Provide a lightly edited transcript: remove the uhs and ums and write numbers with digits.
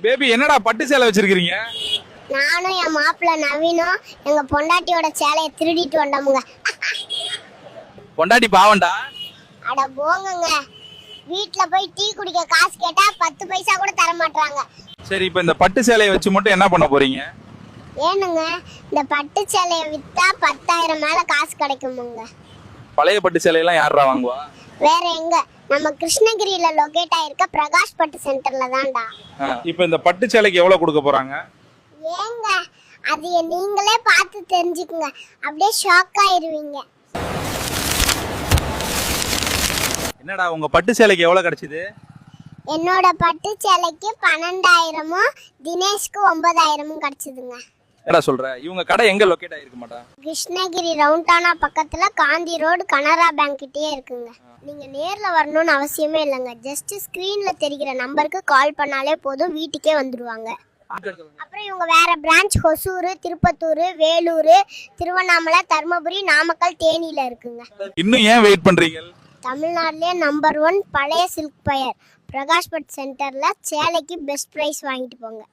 Baby என்னடா பட்டு சேலை வச்சிருக்கீங்க? நானும் என் மாப்பிள்ள நவீனும் எங்க பொண்டாட்டியோட சேலையை திருடிட்டு வந்தோமுங்க. பொண்டாட்டி பாவண்டா. அட போங்கங்க, வீட்ல போய் டீ குடிக்க காசு கேட்டா 10 பைசா கூட தர மாட்டாங்க. சரி, இப்போ இந்த பட்டு சேலையை வச்சு மட்டும் என்ன பண்ண போறீங்க? ஏனுங்க, இந்த பட்டு சேலையை வித்தா 10,000 மேல காசு கிடைக்குமுங்க. பழைய பட்டு சேலையெல்லாம் யாரா வாங்குவா? வேற எங்க, நம்ம கிருஷ்ணகிரியில லொகேட் ஆயிருக்க பிரகாஷ் பட்டு சென்டர்ல தான்டா. இப்போ இந்த பட்டு சேலைக்கு எவ்வளவு கொடுக்க போறாங்க? ஏங்க, அது நீங்களே பார்த்து தெரிஞ்சுக்குங்க, அப்படியே ஷாக் ஆயிருவீங்க. என்னடா உங்க பட்டு சேலைக்கு எவ்வளவு கிடைச்சது? என்னோட பட்டு சேலைக்கு 12,000ம் தினேஷ்க்கு 9,000ம் கிடைச்சதுங்க. என்னடா சொல்ற? இவங்க கடை எங்க லொகேட் ஆயிருக்கு மாட்டா? கிருஷ்ணகிரி ரவுண்டானா பக்கத்துல காந்தி ரோடு கனரா பேங்க் கிட்டே இருக்குங்க. நீங்க நேர்ல வரணும்னு அவசியமே இல்லைங்க, ஜஸ்ட் ஸ்கிரீன்ல தெரிகிற நம்பருக்கு கால் பண்ணாலே போதும், வீட்டுக்கே வந்துருவாங்க. அப்புறம் இவங்க வேற பிரான்ச் ஹொசூர், திருப்பத்தூர், வேலூர், திருவண்ணாமலை, தர்மபுரி, நாமக்கல், தேனியில இருக்குங்க. இன்னும் ஏன் வெயிட் பண்றீங்க? தமிழ்நாட்டிலே நம்பர் 1 பழைய சில்க் பயர் பிரகாஷ் பட் சென்டர்ல சேலைக்கு பெஸ்ட் பிரைஸ் வாங்கிட்டு போங்க.